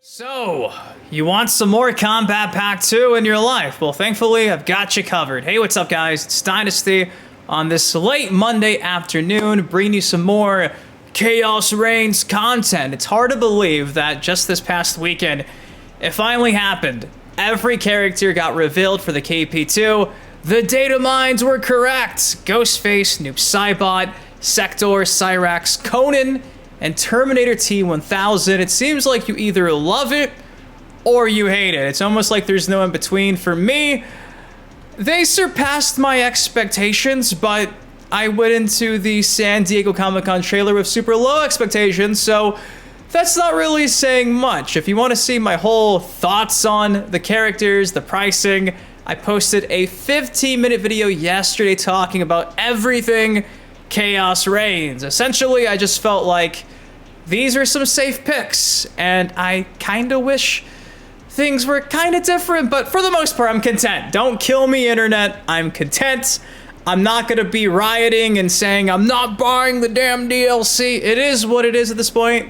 So, you want some more Combat Pack 2 in your life? Well, thankfully, I've got you covered. Hey, what's up, guys? It's Dynasty on this late Monday afternoon, bringing you some more Chaos Reigns content. It's hard to believe that just this past weekend, it finally happened. Every character got revealed for the KP2. The data mines were correct. Ghostface, Noob Saibot, Sector, Cyrax, Conan, and Terminator T-1000. It seems like you either love it or you hate it. It's almost like there's no in between. For me, they surpassed my expectations, but I went into the San Diego Comic-Con trailer with super low expectations, so that's not really saying much. If you want to see my whole thoughts on the characters, the pricing, I posted a 15-minute video yesterday talking about everything Chaos Reigns. Essentially, I just felt like these are some safe picks, and I kinda wish things were kinda different, but for the most part, I'm content. Don't kill me, internet. I'm content. I'm not gonna be rioting and saying I'm not buying the damn DLC. It is what it is at this point,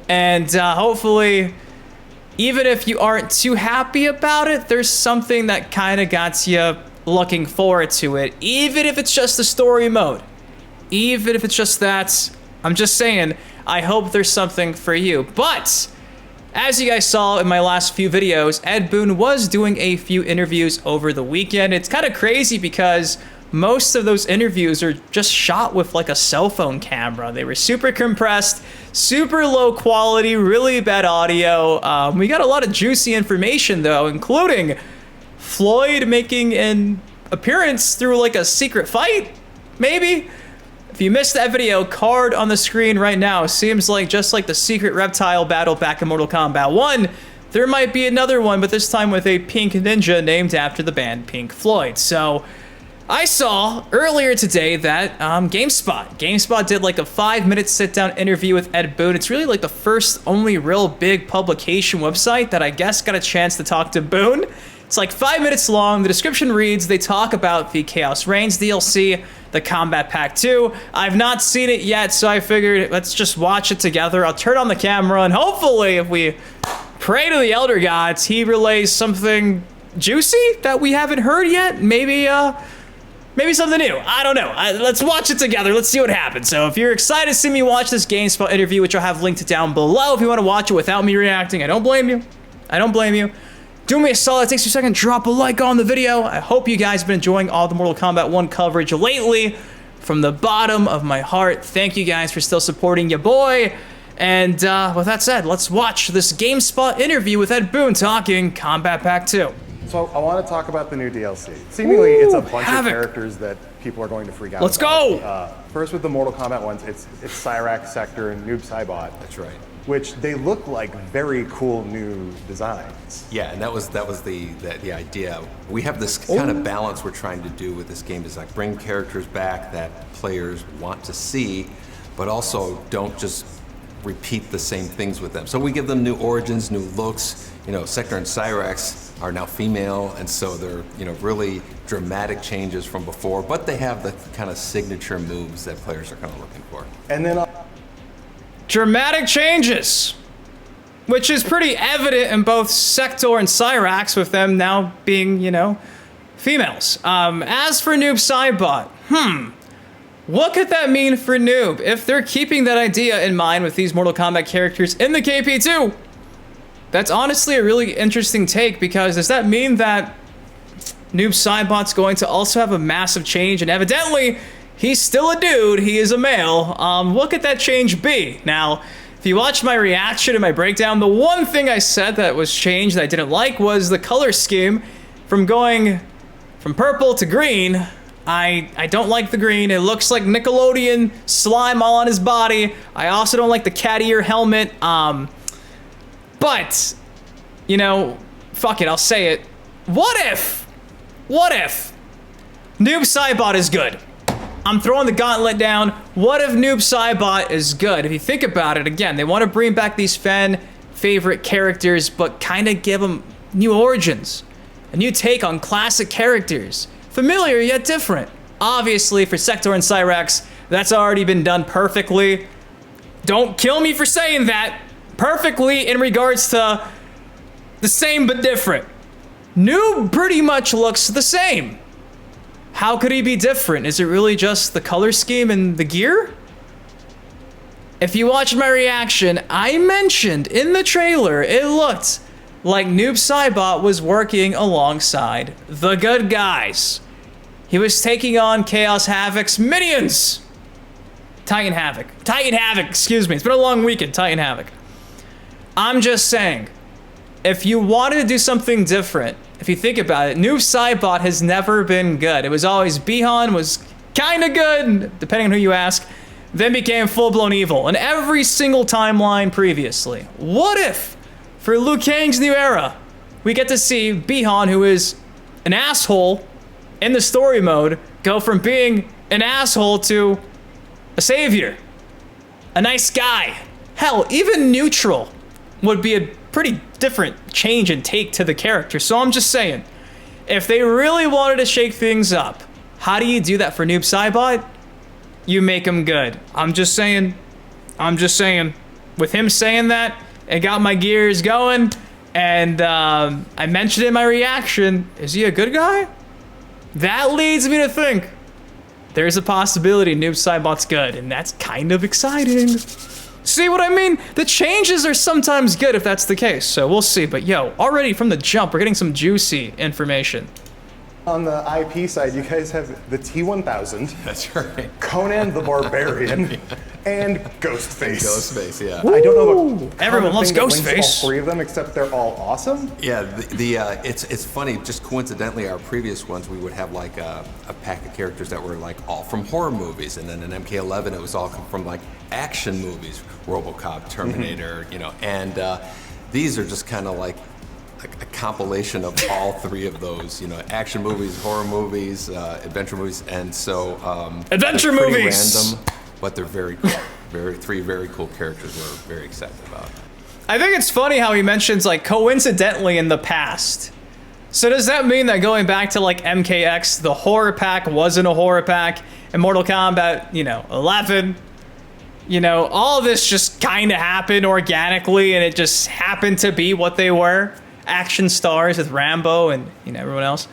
and hopefully, even if you aren't too happy about it, there's something that kinda got you looking forward to it, even if it's just the story mode. Even if it's just that, I'm just saying, I hope there's something for you. But, as you guys saw in my last few videos, Ed Boon was doing a few interviews over the weekend. It's kind of crazy because most of those interviews are just shot with like a cell phone camera. They were super compressed, super low quality, really bad audio. We got a lot of juicy information though, including Floyd making an appearance through like a secret fight, maybe? If you missed that video, card on the screen right now. Seems like just like the secret reptile battle back in Mortal Kombat 1, there might be another one, but this time with a pink ninja named after the band Pink Floyd. So, I saw earlier today that GameSpot did like a 5-minute sit-down interview with Ed Boon. It's really like the first only real big publication website that I guess got a chance to talk to Boon. It's like 5 minutes long. The description reads, they talk about the Chaos Reigns DLC, the Combat Pack 2. I've not seen it yet, so I figured let's just watch it together. I'll turn on the camera, and hopefully, if we pray to the Elder Gods, he relays something juicy that we haven't heard yet. Maybe something new. I don't know. Let's watch it together. Let's see what happens. So if you're excited to see me watch this GameSpot interview, which I'll have linked down below if you want to watch it without me reacting, I don't blame you. I don't blame you. Do me a solid, it takes you a second, drop a like on the video. I hope you guys have been enjoying all the Mortal Kombat 1 coverage lately. From the bottom of my heart, thank you guys for still supporting your boy. And with that said, let's watch this GameSpot interview with Ed Boon talking Combat Pack 2. So I want to talk about the new DLC. Seemingly, it's a bunch of characters that people are going to freak out Let's about. go! First with the Mortal Kombat ones, it's Cyrax, Sector, and Noob Saibot. That's right. Which they look like very cool new designs. Yeah, and that was the idea. We have this kind of balance we're trying to do with this game design. Bring characters back that players want to see, but also don't just repeat the same things with them. So we give them new origins, new looks. You know, Sector and Cyrax are now female, and so they're, you know, really dramatic changes from before, but they have the kind of signature moves that players are kind of looking for. And then Dramatic changes, which is pretty evident in both Sector and Cyrax, with them now being, you know, females. As for Noob Saibot, what could that mean for Noob if they're keeping that idea in mind with these Mortal Kombat characters in the KP2? That's honestly a really interesting take, because does that mean that Noob Saibot's going to also have a massive change? And evidently, he's still a dude, he is a male. What could that change be? Now, if you watch my reaction and my breakdown, the one thing I said that was changed that I didn't like was the color scheme from going from purple to green. I don't like the green. It looks like Nickelodeon slime all on his body. I also don't like the cat ear helmet. But, you know, fuck it, I'll say it. What if Noob Saibot is good? I'm throwing the gauntlet down. What if Noob Saibot is good? If you think about it, again, they want to bring back these fan favorite characters, but kind of give them new origins, a new take on classic characters. Familiar yet different. Obviously, for Sector and Cyrax, that's already been done perfectly. Don't kill me for saying that. Perfectly in regards to The same but different. Noob pretty much looks the same. How could he be different? Is it really just the color scheme and the gear? If you watched my reaction, I mentioned in the trailer it looked like Noob Saibot was working alongside the good guys. He was taking on Chaos Havoc's minions. Titan Havoc, excuse me. It's been a long weekend, Titan Havoc. I'm just saying, if you wanted to do something different, if you think about it, Noob Saibot has never been good. It was always Bihan was kind of good, depending on who you ask, then became full-blown evil in every single timeline previously. What if, for Liu Kang's new era, we get to see Bihan, who is an asshole in the story mode, go from being an asshole to a savior, a nice guy. Hell, even neutral would be a pretty different change and take to the character. So I'm just saying, if they really wanted to shake things up, how do you do that for Noob Saibot? You make him good. I'm just saying. With him saying that, it got my gears going, and I mentioned in my reaction, is he a good guy? That leads me to think there's a possibility Noob Saibot's good, and that's kind of exciting. See what I mean? The changes are sometimes good if that's the case, so we'll see. But yo, already from the jump, we're getting some juicy information. On the IP side, you guys have the T-1000. That's right. Conan the Barbarian, and Ghostface. Ghostface, yeah. I don't know what Everyone loves thing that links Ghostface. all three of them, except they're all awesome. Yeah, it's funny. Just coincidentally, our previous ones we would have like a pack of characters that were like all from horror movies, and then in MK11 it was all from like action movies, RoboCop, Terminator, you know, and these are just kind of like a compilation of all three of those, you know, action movies, horror movies, adventure movies, and so Adventure they're pretty movies! random, but they're very cool. Three very cool characters we're very excited about. I think it's funny how he mentions, like, coincidentally in the past. So does that mean that going back to, like, MKX, the horror pack wasn't a horror pack, and Mortal Kombat, you know, 11, you know, all this just kind of happened organically, and it just happened to be what they were? Action stars with Rambo and, you know, everyone else.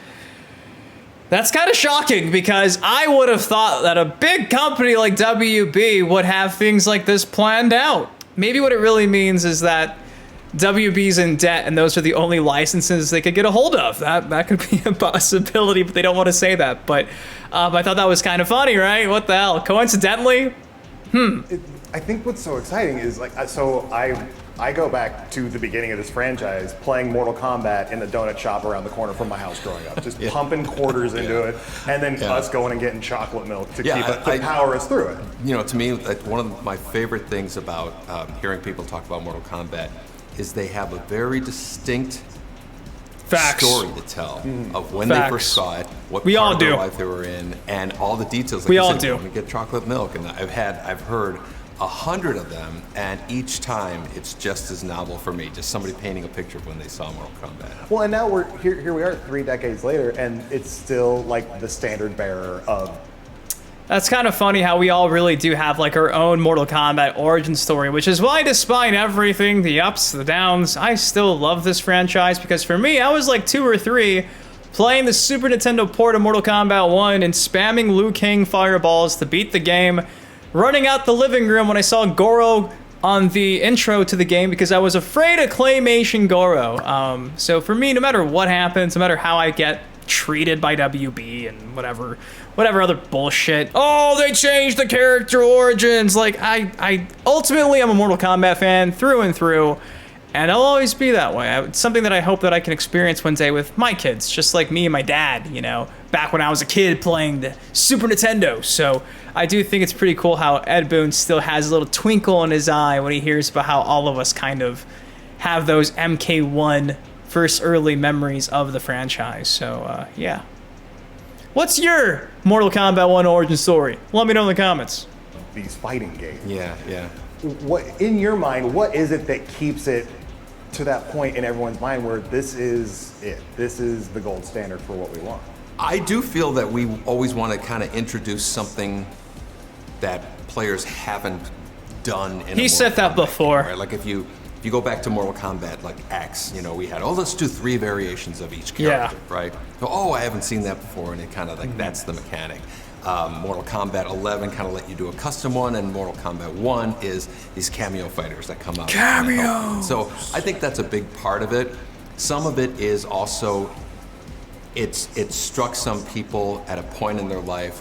That's kind of shocking, because I would have thought that a big company like WB would have things like this planned out. Maybe what it really means is that WB's in debt and those are the only licenses they could get a hold of. That could be a possibility, but they don't want to say that. But I thought that was kind of funny, right? What the hell? Coincidentally? I think what's so exciting is, like, so I go back to the beginning of this franchise playing Mortal Kombat in the donut shop around the corner from my house growing up, just pumping quarters into it, and then us going and getting chocolate milk to to power us through it. You know, to me, like, one of my favorite things about hearing people talk about Mortal Kombat is they have a very distinct story to tell of when they first saw it, what part of their life they were in, and all the details. Like we you all said, do. When we get chocolate milk, and I've heard 100 of them, and each time it's just as novel for me. Just somebody painting a picture of when they saw Mortal Kombat. Well, and now we're here. We are 3 decades later, and it's still like the standard bearer of. That's kind of funny how we all really do have like our own Mortal Kombat origin story, which is why, despite everything, the ups, the downs, I still love this franchise, because for me, I was like 2 or 3 playing the Super Nintendo port of Mortal Kombat 1 and spamming Liu Kang fireballs to beat the game, running out the living room when I saw Goro on the intro to the game because I was afraid of claymation Goro. So for me, no matter what happens, no matter how I get treated by WB and whatever other bullshit. Oh, they changed the character origins. Like, I ultimately I'm a Mortal Kombat fan through and through, and I'll always be that way. It's something that I hope that I can experience one day with my kids, just like me and my dad, you know, back when I was a kid playing the Super Nintendo. So I do think it's pretty cool how Ed Boon still has a little twinkle in his eye when he hears about how all of us kind of have those MK1 first early memories of the franchise. So, yeah. What's your Mortal Kombat 1 origin story? Let me know in the comments. These fighting games. Yeah. What, in your mind, what is it that keeps it to that point in everyone's mind where this is it? This is the gold standard for what we want. I do feel that we always want to kind of introduce something that players haven't done in He said that before. Right? Like if you if you go back to Mortal Kombat, like X, you know, we had, let's do 3 variations of each character, right? So, I haven't seen that before, and it kind of like, that's the mechanic. Mortal Kombat 11 kind of let you do a custom one, and Mortal Kombat 1 is these cameo fighters that come out. Cameo! So I think that's a big part of it. Some of it is also, it struck some people at a point in their life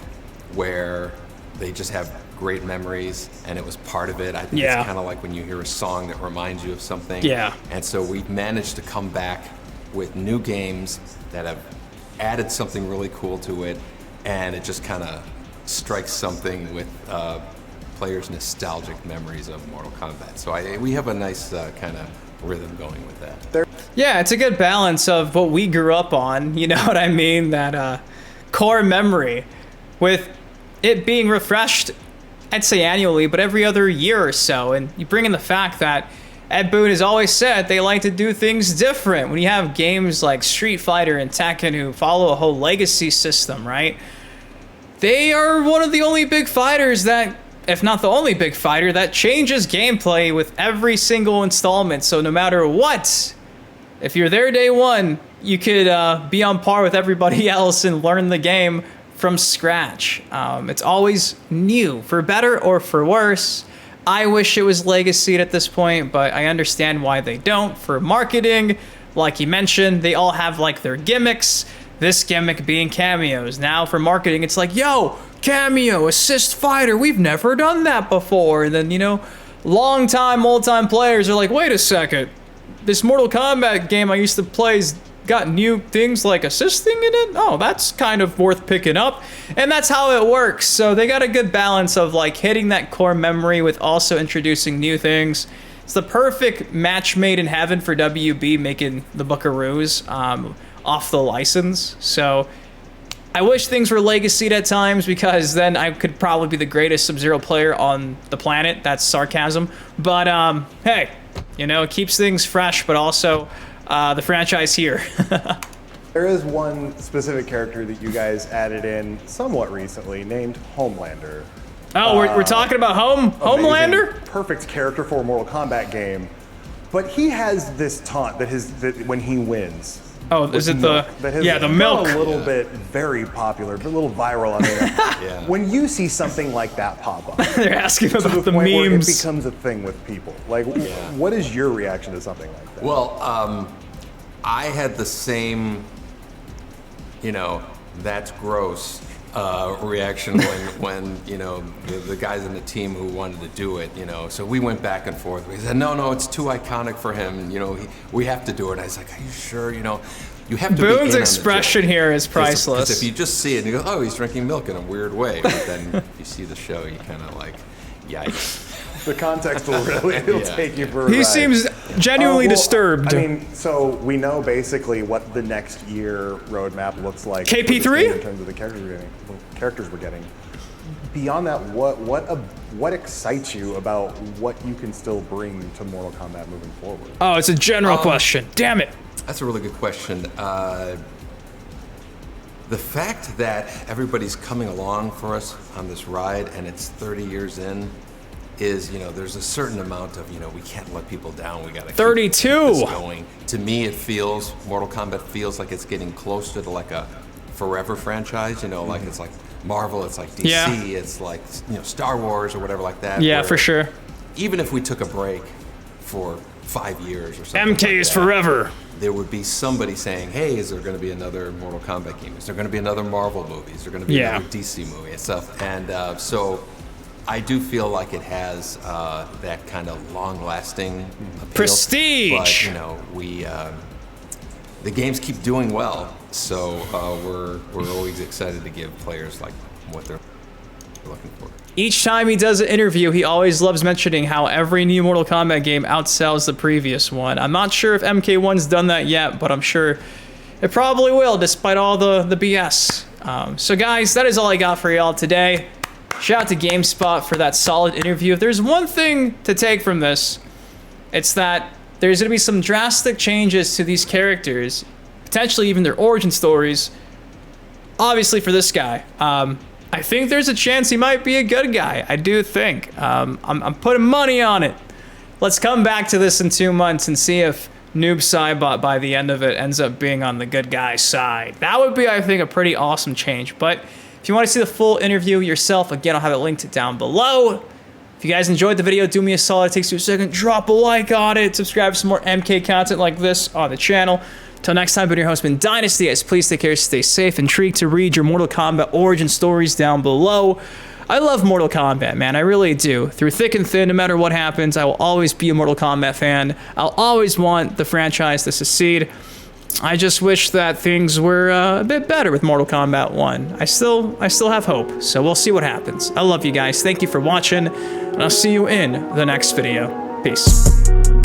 where they just have great memories, and it was part of it. I think it's kind of like when you hear a song that reminds you of something. Yeah. And so we've managed to come back with new games that have added something really cool to it, and it just kind of strikes something with players' nostalgic memories of Mortal Kombat. So we have a nice kind of rhythm going with that. Yeah, it's a good balance of what we grew up on, you know what I mean? That core memory, with it being refreshed, I'd say annually, but every other year or so. And you bring in the fact that Ed Boon has always said they like to do things different. When you have games like Street Fighter and Tekken who follow a whole legacy system, right? They are one of the only big fighters that, if not the only big fighter, that changes gameplay with every single installment. So no matter what, if you're there day one, you could be on par with everybody else and learn the game from scratch. It's always new, for better or for worse. I wish it was legacied at this point, but I understand why they don't. For marketing, like you mentioned, they all have like their gimmicks. This gimmick being cameos. Now for marketing, it's like, yo, cameo, assist fighter. We've never done that before. And then, you know, long-time, old-time players are like, wait a second. This Mortal Kombat game I used to play's got new things like assisting in it? Oh, that's kind of worth picking up. And that's how it works. So they got a good balance of like hitting that core memory with also introducing new things. It's the perfect match made in heaven for WB making the Buckaroos off the license. So I wish things were legacied at times, because then I could probably be the greatest Sub-Zero player on the planet. That's sarcasm. But hey, you know, it keeps things fresh, but also the franchise here. There is one specific character that you guys added in somewhat recently, named Homelander. Oh, we're talking about Homelander? Perfect character for a Mortal Kombat game. But he has this taunt that when he wins. Oh, is it the milk? A little bit very popular, but a little viral on there. Yeah. When you see something like that pop up, they're asking about the the point where memes. it becomes a thing with people. Like, what is your reaction to something like that? Well, I had the same, you know, that's gross reaction when you know, the guys in the team who wanted to do it, you know. So we went back and forth. We said, no, it's too iconic for him. You know, we have to do it. I was like, are you sure? You know, you have to. Boone's expression here is priceless. Because if you just see it and you go, oh, he's drinking milk in a weird way, but then if you see the show, you kind of like, yikes. The context will really take you for a ride. He seems genuinely disturbed. I mean, so we know basically what the next year roadmap looks like. KP3? In terms of the characters we're getting. Beyond that, what excites you about what you can still bring to Mortal Kombat moving forward? Oh, it's a general question. Damn it. That's a really good question. The fact that everybody's coming along for us on this ride, and it's 30 years in, is, you know, there's a certain amount of, you know, we can't let people down. We got to 32 keep this going. To me, it feels, Mortal Kombat feels like it's getting closer to like a forever franchise. You know, like it's like Marvel, it's like DC, it's like, you know, Star Wars or whatever like that. Yeah, for sure. Even if we took a break for 5 years or something, MK like is that, forever. there would be somebody saying, hey, is there going to be another Mortal Kombat game? Is there going to be another Marvel movie? Is there going to be another DC movie and stuff? And so I do feel like it has that kind of long-lasting appeal. Prestige! But, you know, the games keep doing well, so we're always excited to give players like what they're looking for. Each time he does an interview, he always loves mentioning how every new Mortal Kombat game outsells the previous one. I'm not sure if MK1's done that yet, but I'm sure it probably will, despite all the BS. So guys, that is all I got for y'all today. Shout out to GameSpot for that solid interview. If there's one thing to take from this, it's that there's going to be some drastic changes to these characters, potentially even their origin stories. Obviously for this guy, I think there's a chance he might be a good guy. I do think. I'm putting money on it. let's come back to this in 2 months and see if Noob Saibot by the end of it ends up being on the good guy side. That would be, I think, a pretty awesome change. But if you want to see the full interview yourself, again, I'll have it linked down below. If you guys enjoyed the video, do me a solid. It takes you a second. Drop a like on it. Subscribe for some more MK content like this on the channel. Till next time, been your host, been Dynasty. Guys, please take care, stay safe. Intrigued to read your Mortal Kombat origin stories down below. I love Mortal Kombat, man. I really do. Through thick and thin, no matter what happens, I will always be a Mortal Kombat fan. I'll always want the franchise to succeed. I just wish that things were a bit better with Mortal Kombat 1. I still have hope, so we'll see what happens. I love you guys. Thank you for watching, and I'll see you in the next video. Peace.